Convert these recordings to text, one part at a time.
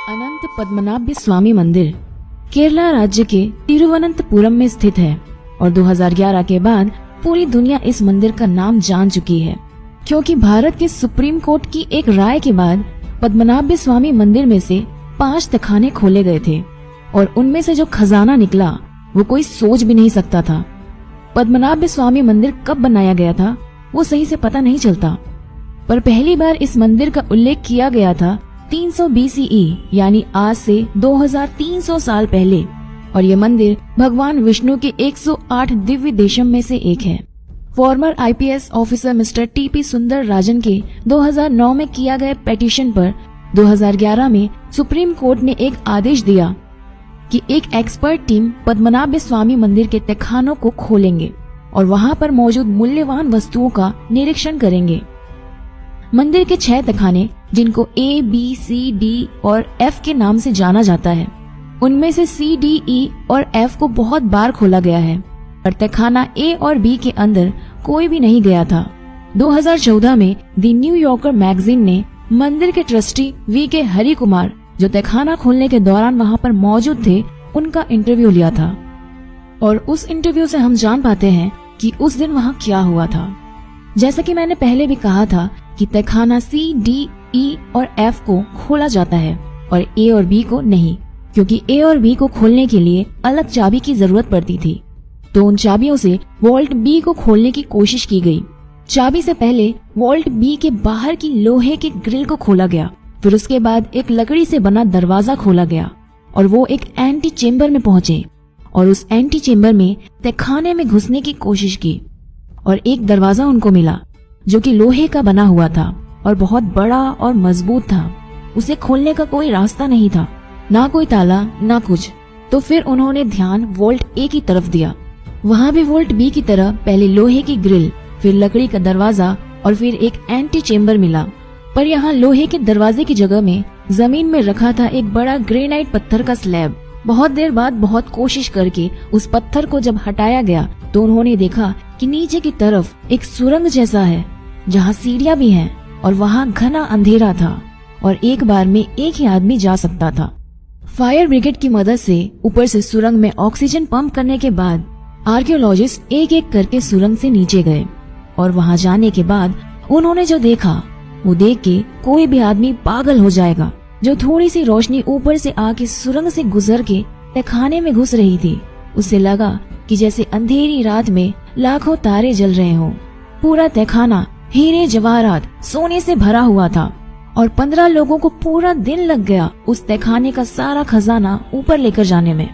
अनंत पद्मनाभ स्वामी मंदिर केरला राज्य के तिरुवनंतपुरम में स्थित है और 2011 के बाद पूरी दुनिया इस मंदिर का नाम जान चुकी है, क्योंकि भारत के सुप्रीम कोर्ट की एक राय के बाद पद्मनाभ स्वामी मंदिर में से 5 तहखाने खोले गए थे और उनमें से जो खजाना निकला वो कोई सोच भी नहीं सकता था। पद्मनाभ स्वामी मंदिर कब बनाया गया था वो सही से पता नहीं चलता, पर पहली बार इस मंदिर का उल्लेख किया गया था 300 BCE यानी आज से 2300 साल पहले, और ये मंदिर भगवान विष्णु के 108 दिव्य देशम में से एक है। Farmer IPS officer mister TP सुंदर राजन के 2009 में किया गया पिटीशन पर 2011 में सुप्रीम कोर्ट ने एक आदेश दिया कि एक एक्सपर्ट टीम पद्मनाभ स्वामी मंदिर के तहखानों को खोलेंगे और वहां पर मौजूद मूल्यवान वस्तुओं का निरीक्षण करेंगे। मंदिर के 6 तहखाने, जिनको A, B, C, D और F के नाम से जाना जाता है, उनमें से C, D, E और F को बहुत बार खोला गया है, पर तहखाना A और B के अंदर कोई भी नहीं गया था। 2014 में द न्यू यॉर्कर मैगजीन ने मंदिर के ट्रस्टी VK हरि कुमार, जो तहखाना खोलने के दौरान वहां पर मौजूद थे, उनका इंटरव्यू लिया था और उस इंटरव्यू से हम जान पाते हैं कि उस दिन वहां क्या हुआ था। जैसा कि मैंने पहले भी कहा था कि तहखाना C, D, E और F को खोला जाता है और A और B को नहीं, क्योंकि A और B को खोलने के लिए अलग चाबी की जरूरत पड़ती थी। तो उन चाबियों से वॉल्ट B को खोलने की कोशिश की गई। चाबी से पहले वॉल्ट B के बाहर की लोहे के ग्रिल को खोला गया, फिर उसके बाद एक लकड़ी से बना दरवाजा खोला गया और वो एक एंटी चेम्बर में पहुंचे और उस एंटी चेम्बर में तहखाने में घुसने की कोशिश की और एक दरवाजा उनको मिला जो कि लोहे का बना हुआ था और बहुत बड़ा और मजबूत था। उसे खोलने का कोई रास्ता नहीं था, ना कोई ताला ना कुछ। तो फिर उन्होंने ध्यान वॉल्ट A की तरफ दिया। वहाँ भी वॉल्ट B की तरह पहले लोहे की ग्रिल, फिर लकड़ी का दरवाजा और फिर एक एंटी चेम्बर मिला, पर यहाँ लोहे के दरवाजे की जगह में जमीन में रखा था एक बड़ा ग्रेनाइट पत्थर का स्लैब। बहुत देर बाद बहुत कोशिश करके उस पत्थर को जब हटाया गया तो उन्होंने देखा कि नीचे की तरफ एक सुरंग जैसा है जहाँ सीढ़ियाँ भी हैं और वहाँ घना अंधेरा था और एक बार में एक ही आदमी जा सकता था। फायर ब्रिगेड की मदद से ऊपर से सुरंग में ऑक्सीजन पंप करने के बाद आर्कियोलॉजिस्ट एक एक करके सुरंग से नीचे गए और वहाँ जाने के बाद उन्होंने जो देखा वो देख के कोई भी आदमी पागल हो जाएगा। जो थोड़ी सी रोशनी ऊपर से आके सुरंग से गुजर के तहखाने में घुस रही थी, उसे लगा कि जैसे अंधेरी रात में लाखों तारे जल रहे हों। पूरा तहखाना हीरे जवाहरात सोने से भरा हुआ था और 15 लोगों को पूरा दिन लग गया उस तहखाने का सारा खजाना ऊपर लेकर जाने में।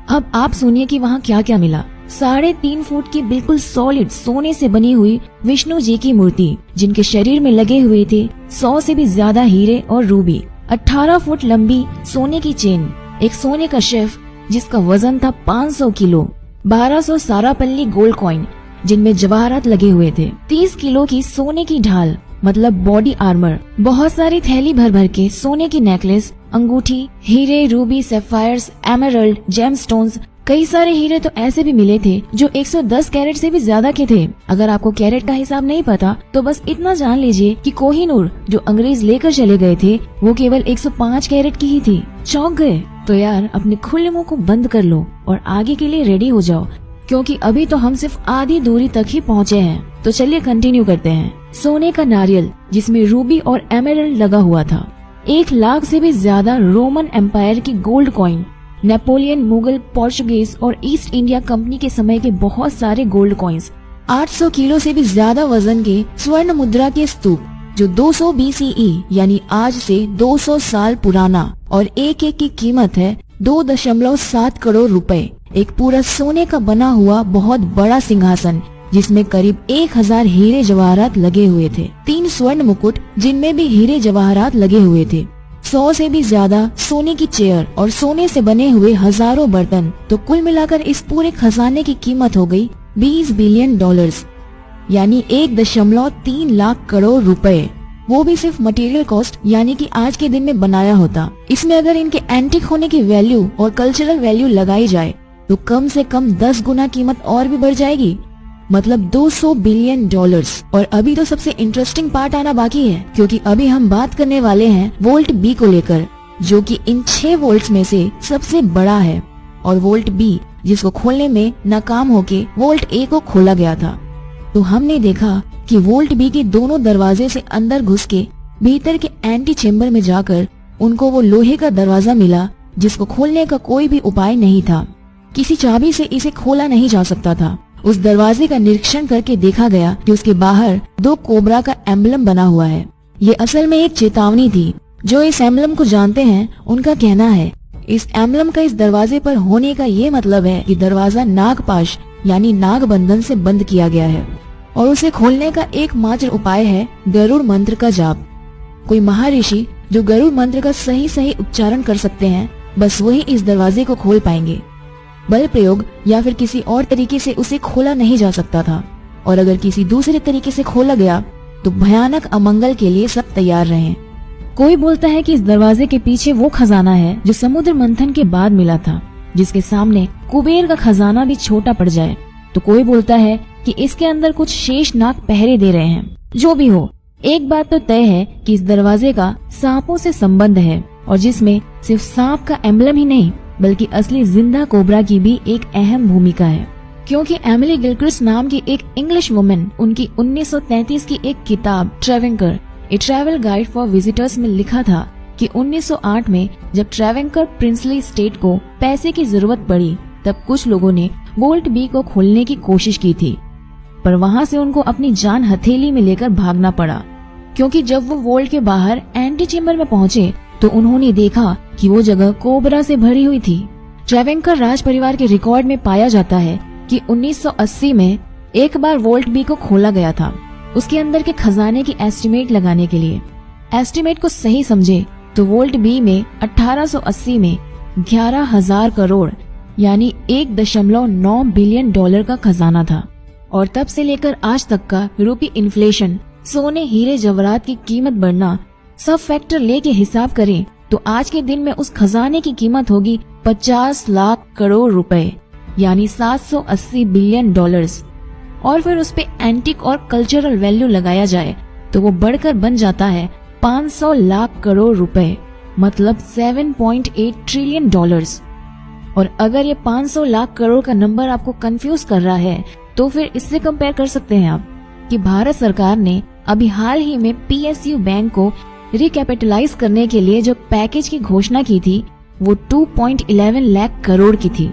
अब आप सुनिए कि वहाँ क्या क्या मिला। 3.5 फुट की बिल्कुल सॉलिड सोने से बनी हुई विष्णु जी की मूर्ति, जिनके शरीर में लगे हुए थे 100 से भी ज्यादा हीरे और रूबी। 18 फुट लंबी सोने की चेन, एक सोने का शेफ जिसका वजन था 500 किलो, 1200 सारापल्ली गोल्ड कॉइन जिनमें जवाहरात लगे हुए थे, 30 किलो की सोने की ढाल मतलब बॉडी आर्मर, बहुत सारी थैली भर भर के सोने की नेकलेस, अंगूठी, हीरे, रूबी, सैफायर्स, एमरल्ड, जेमस्टोन्स। कई सारे हीरे तो ऐसे भी मिले थे जो 110 कैरेट से भी ज्यादा के थे। अगर आपको कैरेट का हिसाब नहीं पता तो बस इतना जान लीजिए कि कोहिनूर जो अंग्रेज लेकर चले गए थे वो केवल 105 कैरेट की ही थी। चौंक गए? तो यार अपने खुले मुंह को बंद कर लो और आगे के लिए रेडी हो जाओ, क्योंकि अभी तो हम सिर्फ आधी दूरी तक ही पहुँचे हैं। तो चलिए कंटिन्यू करते हैं। सोने का नारियल जिसमें रूबी और एमरल्ड लगा हुआ था, 1 लाख से भी ज्यादा रोमन एम्पायर की gold coin, Napoleon, Mughal, Portuguese और ईस्ट इंडिया कंपनी के समय के बहुत सारे गोल्ड कॉइन्स, 800 किलो से भी ज्यादा वजन के स्वर्ण मुद्रा के स्तूप जो 200 BCE यानी आज से 200 साल पुराना और एक एक की कीमत है 2.7 करोड़ रुपए। एक पूरा सोने का बना हुआ बहुत बड़ा सिंहासन जिसमें करीब 1000 हीरे जवाहरात लगे हुए थे, 3 स्वर्ण मुकुट जिनमें भी हीरे जवाहरात लगे हुए थे, 100 से भी ज्यादा सोने की चेयर और सोने से बने हुए हजारों बर्तन। तो कुल मिलाकर इस पूरे खजाने की कीमत हो गई $20 बिलियन यानी 1.3 लाख करोड़ रुपए। वो भी सिर्फ मटेरियल कॉस्ट यानी कि आज के दिन में बनाया होता। इसमें अगर इनके एंटिक होने की वैल्यू और कल्चरल वैल्यू लगाई जाए तो कम से कम 10 गुना कीमत और भी बढ़ जाएगी, मतलब $200 बिलियन। और अभी तो सबसे इंटरेस्टिंग पार्ट आना बाकी है, क्योंकि अभी हम बात करने वाले हैं वोल्ट बी को लेकर, जो कि इन 6 वोल्ट्स में से सबसे बड़ा है, और वोल्ट बी जिसको खोलने में नाकाम होके वोल्ट ए को खोला गया था। तो हमने देखा कि वोल्ट बी के दोनों दरवाजे से अंदर घुस के भीतर के एंटी चेम्बर में जाकर उनको वो लोहे का दरवाजा मिला जिसको खोलने का कोई भी उपाय नहीं था। किसी चाबी से इसे खोला नहीं जा सकता था। उस दरवाजे का निरीक्षण करके देखा गया कि उसके बाहर 2 कोबरा का एम्बलम बना हुआ है। ये असल में एक चेतावनी थी। जो इस एम्बलम को जानते हैं उनका कहना है इस एम्बलम का इस दरवाजे पर होने का ये मतलब है कि दरवाजा नागपाश यानी नाग बंधन से बंद किया गया है और उसे खोलने का एकमात्र उपाय है गरुड़ मंत्र का जाप। कोई महर्षि जो गरुड़ मंत्र का सही उच्चारण कर सकते हैं, बस वही इस दरवाजे को खोल पाएंगे। बल प्रयोग या फिर किसी और तरीके से उसे खोला नहीं जा सकता था, और अगर किसी दूसरे तरीके से खोला गया तो भयानक अमंगल के लिए सब तैयार रहें। कोई बोलता है कि इस दरवाजे के पीछे वो खजाना है जो समुद्र मंथन के बाद मिला था, जिसके सामने कुबेर का खजाना भी छोटा पड़ जाए। तो कोई बोलता है कि इसके अंदर कुछ शेष नाग पहरे दे रहे हैं। जो भी हो, एक बात तो तय है कि इस दरवाजे का सांपों से संबंध है, और जिसमें सिर्फ सांप का एम्बलम ही नहीं बल्कि असली जिंदा कोबरा की भी एक अहम भूमिका है। क्योंकि एमिली गिलक्रिस्ट नाम की एक इंग्लिश वुमेन उनकी 1933 की एक किताब ट्रेवेंकर ए ट्रैवल गाइड फॉर विजिटर्स में लिखा था कि 1908 में जब ट्रेवेंकर प्रिंसली स्टेट को पैसे की जरूरत पड़ी तब कुछ लोगों ने वोल्ट बी को खोलने की कोशिश की थी, पर वहां से उनको अपनी जान हथेली में लेकर भागना पड़ा। क्योंकि जब वो वोल्ट के बाहर एंटी चेम्बर में पहुंचे तो उन्होंने देखा कि वो जगह कोबरा से भरी हुई थी। ट्रेवेंकर राज परिवार के रिकॉर्ड में पाया जाता है कि 1980 में एक बार वोल्ट बी को खोला गया था, उसके अंदर के खजाने की एस्टिमेट लगाने के लिए। एस्टिमेट को सही समझे तो वोल्ट बी में 1880 में 11,000 करोड़ यानी 1.9 बिलियन डॉलर का खजाना था, और तब से लेकर आज तक का यूरोपीय इन्फ्लेशन, सोने हीरे जवाहरात की कीमत बढ़ना, सब फैक्टर लेके हिसाब करें तो आज के दिन में उस खजाने की कीमत होगी 50 लाख करोड़ रुपए यानी 780 बिलियन डॉलर्स। और फिर उस पे एंटिक और कल्चरल वैल्यू लगाया जाए तो वो बढ़कर बन जाता है 500 लाख करोड़ रुपए, मतलब 7.8 ट्रिलियन डॉलर्स। और अगर ये 500 लाख करोड़ का नंबर आपको कंफ्यूज कर रहा है तो फिर इससे कंपेयर कर सकते हैं आप कि भारत सरकार ने अभी हाल ही में PSU बैंक को रिकैपिटलाइज करने के लिए जो पैकेज की घोषणा की थी वो 2.11 लाख करोड़ की थी।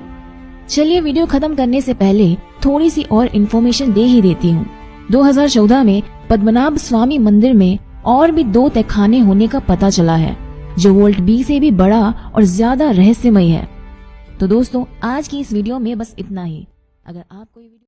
चलिए वीडियो खत्म करने से पहले थोड़ी सी और इन्फॉर्मेशन दे ही देती हूँ। 2014 में पद्मनाभ स्वामी मंदिर में और भी 2 तहखाने होने का पता चला है जो वोल्ट बी से भी बड़ा और ज्यादा रहस्यमय है। तो दोस्तों आज की इस वीडियो में बस इतना ही। अगर आप कोई